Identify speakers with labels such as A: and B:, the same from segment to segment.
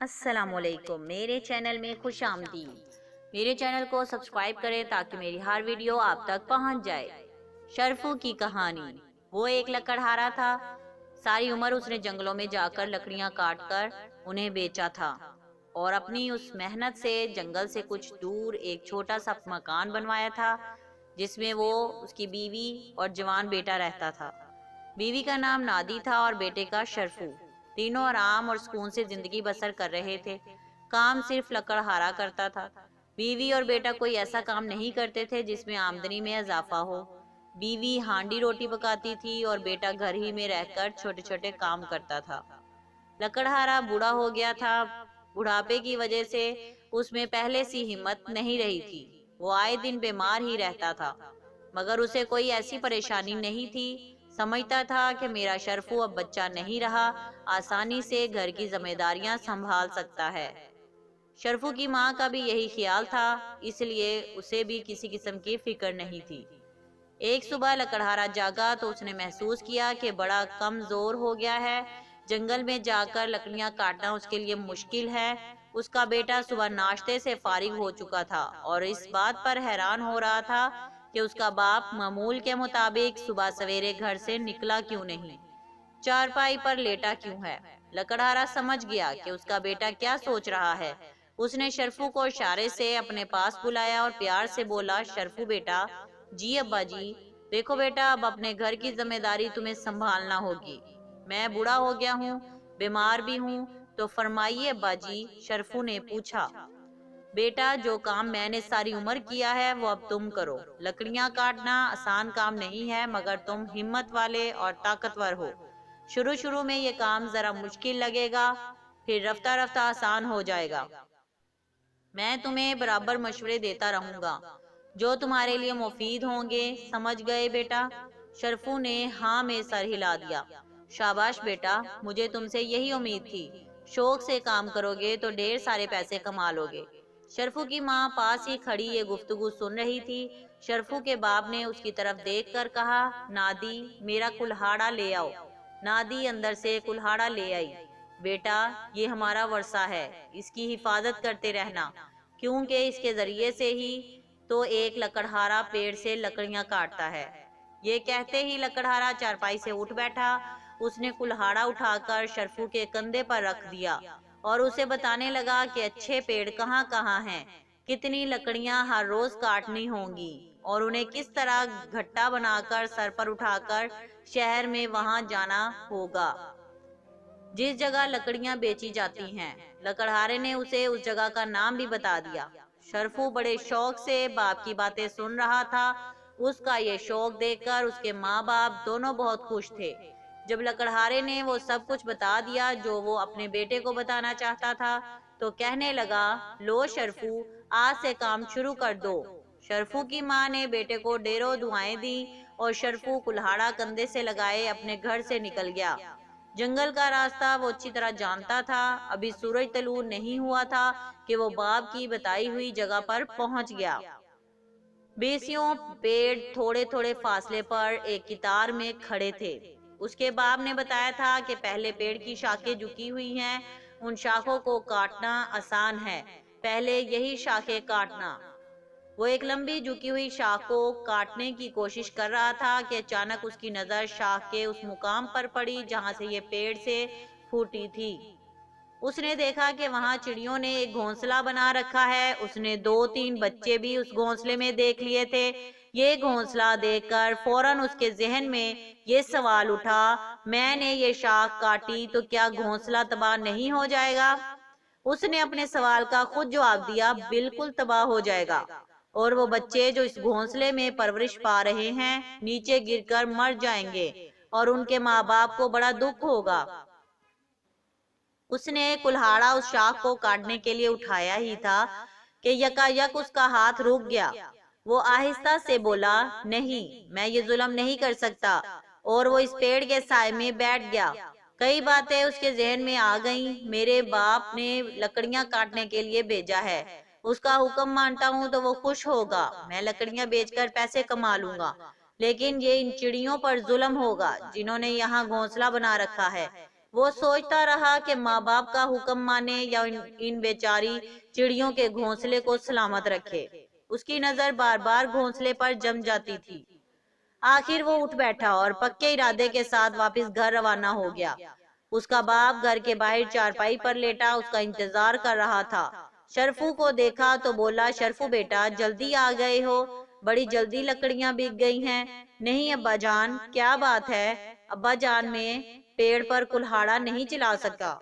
A: السلام علیکم، میرے چینل میں خوش آمدید۔ میرے چینل کو سبسکرائب کریں تاکہ میری ہر ویڈیو آپ تک پہنچ جائے۔ شرفو کی کہانی۔ وہ ایک لکڑہارا تھا۔ ساری عمر اس نے جنگلوں میں جا کر لکڑیاں کاٹ کر انہیں بیچا تھا اور اپنی اس محنت سے جنگل سے کچھ دور ایک چھوٹا سا مکان بنوایا تھا جس میں وہ، اس کی بیوی اور جوان بیٹا رہتا تھا۔ بیوی کا نام نادی تھا اور بیٹے کا شرفو۔ تینوں آرام اور سکون سے زندگی بسر کر رہے تھے۔ کام صرف لکڑہارا کرتا تھا۔ بیوی اور بیٹا کوئی ایسا کام نہیں کرتے تھے جس میں آمدنی میں اضافہ ہو۔ بیوی ہانڈی روٹی پکاتی تھی اور بیٹا گھر ہی میں رہ کر چھوٹے چھوٹے کام کرتا تھا۔ لکڑہارا بوڑھا ہو گیا تھا۔ بڑھاپے کی وجہ سے اس میں پہلے سی ہمت نہیں رہی تھی۔ وہ آئے دن بیمار ہی رہتا تھا، مگر اسے کوئی ایسی پریشانی نہیں تھی۔ سمجھتا تھا کہ میرا شرفو اب بچہ نہیں رہا، آسانی سے گھر کی ذمہ داریاں سنبھال سکتا ہے۔ شرفو کی ماں کا بھی یہی خیال تھا، اس لیے اسے بھی کسی قسم کی فکر نہیں تھی۔ ایک صبح لکڑہارا جاگا تو اس نے محسوس کیا کہ بڑا کمزور ہو گیا ہے۔ جنگل میں جا کر لکڑیاں کاٹنا اس کے لیے مشکل ہے۔ اس کا بیٹا صبح ناشتے سے فارغ ہو چکا تھا اور اس بات پر حیران ہو رہا تھا کہ اس کا باپ معمول کے مطابق صبح سویرے گھر سے نکلا کیوں نہیں، چارپائی پر لیٹا کیوں ہے۔ لکڑہارا سمجھ گیا کہ اس کا بیٹا کیا سوچ رہا ہے۔ اس نے شرفو کو اشارے سے اپنے پاس بلایا اور پیار سے بولا، شرفو بیٹا۔ جی ابا جی۔ دیکھو بیٹا، اب اپنے گھر کی ذمہ داری تمہیں سنبھالنا ہوگی۔ میں بوڑھا ہو گیا ہوں، بیمار بھی ہوں، تو فرمائیے ابا جی، شرفو نے پوچھا۔ بیٹا، جو کام میں نے ساری عمر کیا ہے وہ اب تم کرو۔ لکڑیاں کاٹنا آسان کام نہیں ہے، مگر تم ہمت والے اور طاقتور ہو۔ شروع میں یہ کام ذرا مشکل لگے گا، پھر رفتہ رفتہ آسان ہو جائے گا۔ میں تمہیں برابر مشورے دیتا رہوں گا جو تمہارے لیے مفید ہوں گے، سمجھ گئے بیٹا؟ شرفو نے ہاں میں سر ہلا دیا۔ شاباش بیٹا، مجھے تم سے یہی امید تھی۔ شوق سے کام کرو گے تو ڈھیر سارے پیسے کما لو گے۔ شرفو کی ماں پاس ہی کھڑی یہ گفتگو سن رہی تھی۔ شرفو کے باپ نے اس کی طرف دیکھ کر کہا، نادی، میرا کلہاڑا لے آؤ۔ نادی اندر سے کلہاڑا لے آئی۔ بیٹا، یہ ہمارا ورثہ ہے، اس کی حفاظت کرتے رہنا، کیونکہ اس کے ذریعے سے ہی تو ایک لکڑہارا پیڑ سے لکڑیاں کاٹتا ہے۔ یہ کہتے ہی لکڑہارا چارپائی سے اٹھ بیٹھا۔ اس نے کلہاڑا اٹھا کر شرفو کے کندھے پر رکھ دیا اور اسے بتانے لگا کہ اچھے پیڑ کہاں کہاں ہیں، کتنی لکڑیاں ہر روز کاٹنی ہوں گی اور انہیں کس طرح گھٹا بنا کر سر پر اٹھا کر شہر میں وہاں جانا ہوگا جس جگہ لکڑیاں بیچی جاتی ہیں۔ لکڑہارے نے اسے اس جگہ کا نام بھی بتا دیا۔ شرفو بڑے شوق سے باپ کی باتیں سن رہا تھا۔ اس کا یہ شوق دیکھ کر اس کے ماں باپ دونوں بہت خوش تھے۔ جب لکڑہارے نے وہ سب کچھ بتا دیا جو وہ اپنے بیٹے کو بتانا چاہتا تھا تو کہنے لگا، لو شرفو، آج سے کام شروع کر دو۔ شرفو کی ماں نے بیٹے کو ڈھیروں دعائیں دی اور شرفو کلہاڑا کندھے سے لگائے اپنے گھر سے نکل گیا۔ جنگل کا راستہ وہ اچھی طرح جانتا تھا۔ ابھی سورج طلوع نہیں ہوا تھا کہ وہ باپ کی بتائی ہوئی جگہ پر پہنچ گیا۔ بیسیوں پیڑ تھوڑے تھوڑے فاصلے پر ایک قطار میں کھڑے تھے۔ اس کے باپ نے بتایا تھا کہ پہلے پیڑ کی شاخیں جھکی ہوئی ہیں، ان شاخوں کو کاٹنا آسان ہے، پہلے یہی شاخیں کاٹنا۔ وہ ایک لمبی جھکی ہوئی شاخ کو کاٹنے کی کوشش کر رہا تھا کہ اچانک اس کی نظر شاخ کے اس مقام پر پڑی جہاں سے یہ پیڑ سے پھوٹی تھی۔ اس نے دیکھا کہ وہاں چڑیوں نے ایک گھونسلہ بنا رکھا ہے۔ اس نے 2-3 بچے بھی اس گھونسلے میں دیکھ لیے تھے۔ یہ گھونسلہ دیکھ کر فوراً اس کے ذہن میں یہ سوال اٹھا، میں نے یہ شاخ کاٹی تو کیا گھونسلہ تباہ نہیں ہو جائے گا؟ اس نے اپنے سوال کا خود جواب دیا، بالکل تباہ ہو جائے گا، اور وہ بچے جو اس گھونسلے میں پرورش پا رہے ہیں نیچے گر کر مر جائیں گے اور ان کے ماں باپ کو بڑا دکھ ہوگا۔ اس نے کلہاڑا اس شاخ کو کاٹنے کے لیے اٹھایا ہی تھا کہ یکا یک اس کا ہاتھ رک گیا۔ وہ آہستہ سے بولا، نہیں، میں یہ ظلم نہیں کر سکتا، اور وہ اس پیڑ کے سائے میں بیٹھ گیا۔ کئی باتیں اس کے ذہن میں آ گئیں۔ میرے باپ نے لکڑیاں کاٹنے کے لیے بھیجا ہے، اس کا حکم مانتا ہوں تو وہ خوش ہوگا، میں لکڑیاں بیچ کر پیسے کما لوں گا، لیکن یہ ان چڑیوں پر ظلم ہوگا جنہوں نے یہاں گھونسلہ بنا رکھا ہے۔ وہ سوچتا رہا کہ ماں باپ کا حکم مانے یا ان بیچاری چڑیوں کے گھونسلے کو سلامت رکھے۔ اس کی نظر بار بار گھونسلے پر جم جاتی تھی۔ آخر وہ اٹھ بیٹھا اور پکے ارادے کے ساتھ واپس گھر روانہ ہو گیا۔ اس کا باپ گھر کے باہر چارپائی پر لیٹا اس کا انتظار کر رہا تھا۔ شرفو کو دیکھا تو بولا، شرفو بیٹا جلدی آ گئے ہو، بڑی جلدی لکڑیاں بک گئی ہیں۔ نہیں ابا جان، کیا بات ہے؟ ابا جان میں پیڑ پر کلہاڑا نہیں چلا سکا۔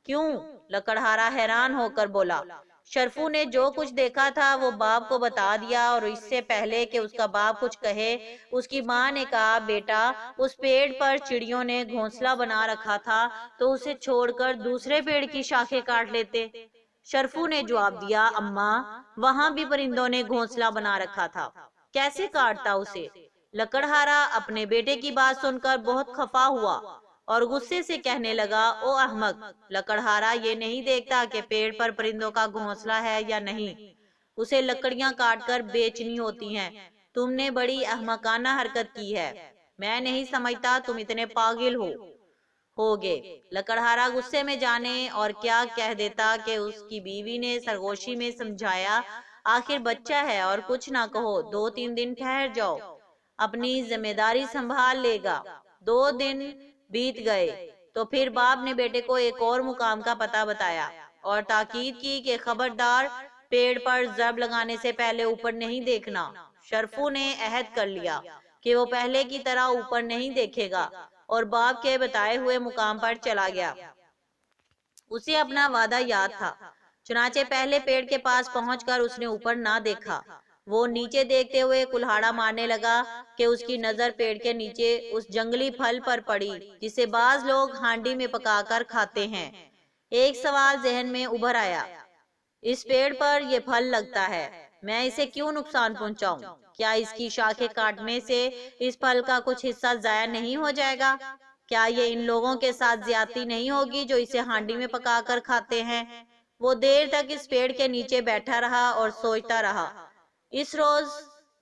A: کیوں؟ لکڑہارا حیران ہو کر بولا۔ شرفو نے جو کچھ دیکھا تھا وہ باپ کو بتا دیا، اور اس سے پہلے کہ اس کا باپ کچھ کہے اس کی ماں نے کہا، بیٹا اس پیڑ پر چڑیوں نے گھونسلہ بنا رکھا تھا تو اسے چھوڑ کر دوسرے پیڑ کی شاخیں کاٹ لیتے۔ شرفو نے جواب دیا، اماں وہاں بھی پرندوں نے گھونسلہ بنا رکھا تھا، کیسے کاٹتا اسے؟ لکڑہارا اپنے بیٹے کی بات سن کر بہت خفا ہوا اور غصے سے کہنے لگا، او احمق، لکڑہارا یہ نہیں دیکھتا کہ پیڑ پر پرندوں کا گھونسلہ ہے یا نہیں؟ اسے لکڑیاں کاٹ کر بیچنی ہوتی ہیں۔ تم نے بڑی احمقانہ حرکت کی ہے، میں نہیں سمجھتا تم اتنے پاگل ہوگے۔ لکڑہارا غصے میں جانے اور کیا کہہ دیتا کہ اس کی بیوی نے سرگوشی میں سمجھایا، آخر بچہ ہے اور کچھ نہ کہو، 2-3 دن ٹھہر جاؤ، اپنی ذمہ داری سنبھال لے گا۔ 2 دن بیت گئے تو پھر باپ نے بیٹے کو ایک اور مقام کا پتہ بتایا اور تاکید کی کہ خبردار پیڑ پر ضرب لگانے سے پہلے اوپر نہیں دیکھنا۔ شرفو نے عہد کر لیا کہ وہ پہلے کی طرح اوپر نہیں دیکھے گا اور باپ کے بتائے ہوئے مقام پر چلا گیا۔ اسے اپنا وعدہ یاد تھا، چنانچہ پہلے پیڑ کے پاس پہنچ کر اس نے اوپر نہ دیکھا۔ وہ نیچے دیکھتے ہوئے کلہاڑا مارنے لگا کہ اس کی نظر پیڑ کے نیچے اس جنگلی پھل پر پڑی جسے بعض لوگ ہانڈی میں پکا کر کھاتے ہیں۔ ایک سوال ذہن میں ابھر آیا، اس پیڑ پر یہ پھل لگتا ہے، میں اسے کیوں نقصان پہنچاؤں؟ کیا اس کی شاخیں کاٹنے سے اس پھل کا کچھ حصہ ضائع نہیں ہو جائے گا؟ کیا یہ ان لوگوں کے ساتھ زیادتی نہیں ہوگی جو اسے ہانڈی میں پکا کر کھاتے ہیں؟ وہ دیر تک اس پیڑ کے نیچے بیٹھا رہا اور سوچتا رہا۔ اس روز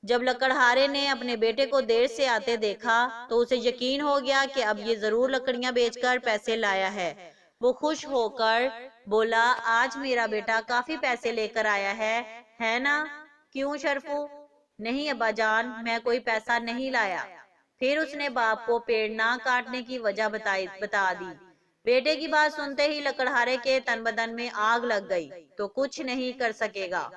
A: جب لکڑہارے نے اپنے بیٹے کو دیر سے آتے دیکھا تو اسے یقین ہو گیا کہ اب یہ ضرور لکڑیاں بیچ کر پیسے لایا ہے۔ وہ خوش ہو کر بولا، آج میرا بیٹا کافی پیسے لے کر آیا ہے نا؟ کیوں شرفو؟ نہیں ابا جان، میں کوئی پیسہ نہیں لایا۔ پھر اس نے باپ کو پیڑ نہ کاٹنے کی وجہ بتا دی۔ بیٹے کی بات سنتے ہی لکڑہارے کے تن بدن میں آگ لگ گئی۔ تو کچھ نہیں کر سکے گا،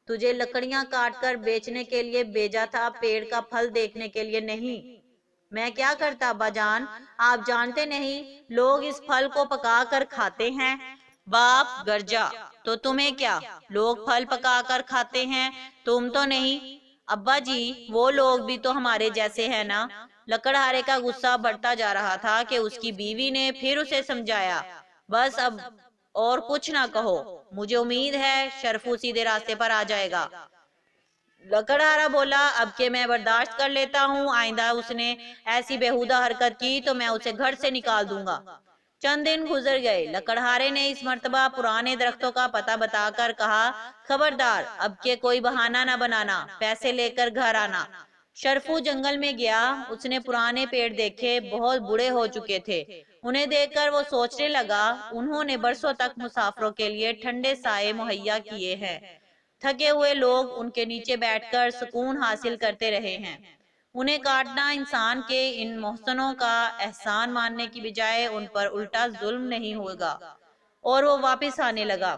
A: تجھے لکڑیاں کاٹ کر بیچنے کے لیے بھیجا تھا، پیڑ کا پھل دیکھنے کے لیے نہیں۔ میں کیا کرتا ابا جان؟ آپ جانتے نہیں لوگ اس پھل کو پکا کر کھاتے ہیں۔ باپ گرجا، تو تمہیں کیا، لوگ پھل پکا کر کھاتے ہیں، تم تو نہیں؟ ابا جی وہ لوگ بھی تو ہمارے جیسے ہیں نا۔ لکڑہارے کا غصہ بڑھتا جا رہا تھا کہ اس کی بیوی نے پھر اسے سمجھایا، بس اب اور کچھ نہ کہو، مجھے امید ہے شرفو سیدھے راستے پر آ جائے گا۔ لکڑہارا بولا، اب کہ میں برداشت کر لیتا ہوں، آئندہ اس نے ایسی بیہودہ حرکت کی تو میں اسے گھر سے نکال دوں گا۔ چند دن گزر گئے۔ لکڑہارے نے اس مرتبہ پرانے درختوں کا پتہ بتا کر کہا، خبردار اب کہ کوئی بہانہ نہ بنانا، پیسے لے کر گھر آنا۔ شرفو جنگل میں گیا، اس نے پرانے پیڑ دیکھے، بہت بوڑھے ہو چکے تھے۔ انہیں دیکھ کر وہ سوچنے لگا، انہوں نے برسوں تک مسافروں کے لیے ٹھنڈے سائے مہیا کیے ہیں، تھکے ہوئے لوگ ان کے نیچے بیٹھ کر سکون حاصل کرتے رہے ہیں۔ انہیں کاٹنا انسان کے ان محسنوں کا احسان ماننے کی بجائے ان پر الٹا ظلم نہیں ہوگا۔ اور وہ واپس آنے لگا۔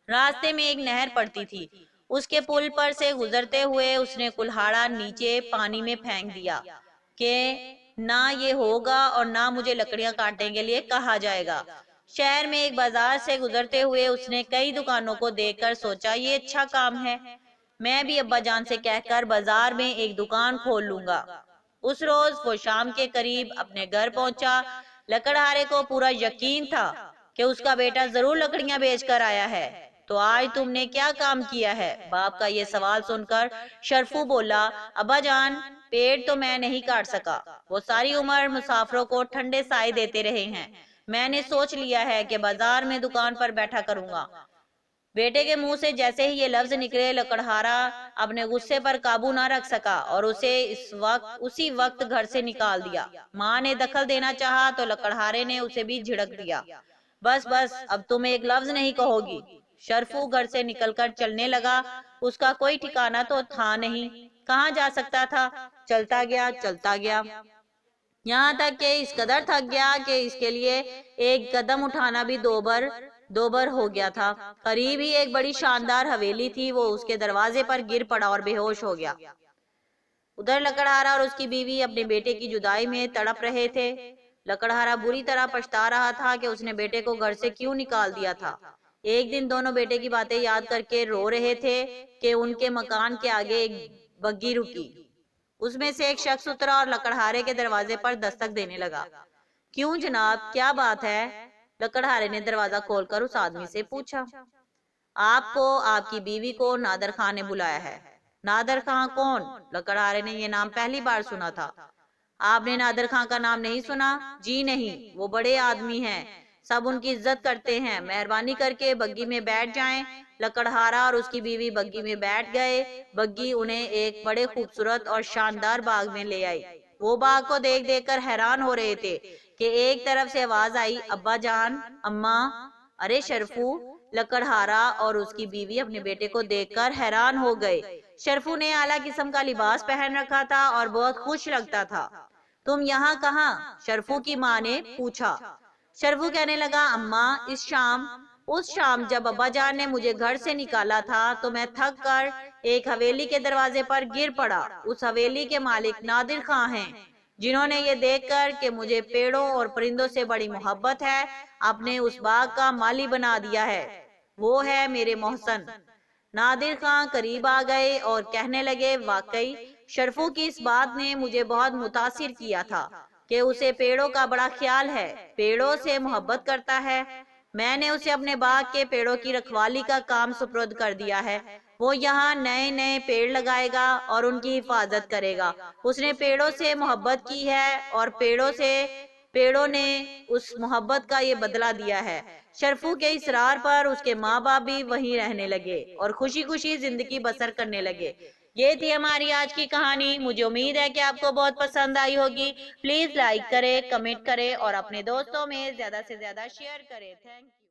A: راستے میں ایک نہر پڑتی تھی، اس کے پل پر سے گزرتے ہوئے اس نے کلہاڑا نیچے پانی میں پھینک دیا کہ نہ یہ ہوگا اور نہ مجھے لکڑیاں کاٹنے کے لیے کہا جائے گا۔ شہر میں ایک بازار سے گزرتے ہوئے اس نے کئی دکانوں کو دیکھ کر سوچا، یہ اچھا کام ہے، میں بھی ابا جان سے کہہ کر بازار میں ایک دکان کھول لوں گا۔ اس روز وہ شام کے قریب اپنے گھر پہنچا۔ لکڑہارے کو پورا یقین تھا کہ اس کا بیٹا ضرور لکڑیاں بیچ کر آیا ہے۔ تو آج تم نے کیا کام کیا ہے؟ باپ کا یہ سوال سن کر شرفو بولا، ابا جان پیڑ تو میں نہیں کاٹ سکا، وہ ساری عمر مسافروں کو ٹھنڈے سائے دیتے رہے ہیں، میں نے سوچ لیا ہے کہ بازار میں دکان پر بیٹھا کروں گا۔ بیٹے کے منہ سے جیسے ہی یہ لفظ نکلے لکڑہارا اپنے غصے پر قابو نہ رکھ سکا اور اسے اسی وقت گھر سے نکال دیا۔ ماں نے دخل دینا چاہا تو لکڑہارے نے اسے بھی جھڑک دیا۔ بس بس، اب تم ایک لفظ نہیں کہو گی۔ شرفو گھر سے نکل کر چلنے لگا۔ اس کا کوئی ٹھکانہ تو تھا نہیں، کہاں جا سکتا تھا؟ چلتا گیا یہاں تک کہ اس قدر تھک گیا کہ اس کے لیے ایک قدم اٹھانا بھی دوبر ہو گیا تھا۔ قریب ہی ایک بڑی شاندار حویلی تھی، وہ اس کے دروازے پر گر پڑا اور بے ہوش ہو گیا۔ ادھر لکڑہارا اور اس کی بیوی اپنے بیٹے کی جدائی میں تڑپ رہے تھے۔ لکڑہارا بری طرح پچھتا رہا تھا کہ اس نے بیٹے کو گھر سے کیوں نکال دیا تھا۔ ایک دن دونوں بیٹے کی باتیں یاد کر کے رو رہے تھے کہ ان کے مکان کے آگے ایک بگی رکی۔ اس میں سے ایک شخص اترا اور لکڑہارے کے دروازے پر دستک دینے لگا۔ کیوں جناب، کیا بات ہے؟ لکڑہارے نے دروازہ کھول کر اس آدمی سے پوچھا۔ آپ کو، آپ کی بیوی کو نادر خان نے بلایا ہے۔ نادر خان کون؟ لکڑہارے نے یہ نام پہلی بار سنا تھا۔ آپ نے نادر خان کا نام نہیں سنا؟ جی نہیں، وہ بڑے آدمی ہیں، سب ان کی عزت کرتے ہیں، مہربانی کر کے بگی میں بیٹھ جائیں۔ لکڑہارا اور اس کی بیوی بگی میں بیٹھ گئے۔ بگی انہیں ایک بڑے خوبصورت اور شاندار باغ میں لے آئی۔ وہ باغ کو دیکھ دیکھ کر حیران ہو رہے تھے کہ ایک طرف سے آواز آئی، ابا جان، اماں، ارے شرفو! لکڑہارا اور اس کی بیوی اپنے بیٹے کو دیکھ کر حیران ہو گئے۔ شرفو نے اعلیٰ قسم کا لباس پہن رکھا تھا اور بہت خوش لگتا تھا۔ تم یہاں کہاں؟ شرفو کی ماں نے پوچھا۔ شرفو کہنے لگا، اماں، اس شام جب ابا جان نے مجھے گھر سے نکالا تھا تو میں تھک کر ایک حویلی کے دروازے پر گر پڑا۔ اس حویلی کے مالک نادر خان ہیں، جنہوں نے یہ دیکھ کر کہ مجھے پیڑوں اور پرندوں سے بڑی محبت ہے، اپنے اس باغ کا مالی بنا دیا ہے۔ وہ ہے میرے محسن۔ نادر خان قریب آ گئے اور کہنے لگے، واقعی شرفو کی اس بات نے مجھے بہت متاثر کیا تھا کہ اسے پیڑوں کا بڑا خیال ہے، پیڑوں سے محبت کرتا ہے۔ میں نے اسے اپنے باغ کے پیڑوں کی رکھوالی کا کام سپرد کر دیا ہے۔ وہ یہاں نئے نئے پیڑ لگائے گا اور ان کی حفاظت کرے گا۔ اس نے پیڑوں سے محبت کی ہے اور پیڑوں نے اس محبت کا یہ بدلہ دیا ہے۔ شرفو کے اصرار پر اس کے ماں باپ بھی وہیں رہنے لگے اور خوشی خوشی زندگی بسر کرنے لگے۔ یہ تھی ہماری آج کی کہانی۔ مجھے امید ہے کہ آپ کو بہت پسند آئی ہوگی۔ پلیز لائک کریں، کمنٹ کریں اور اپنے دوستوں میں زیادہ سے زیادہ شیئر کریں۔ Thank you.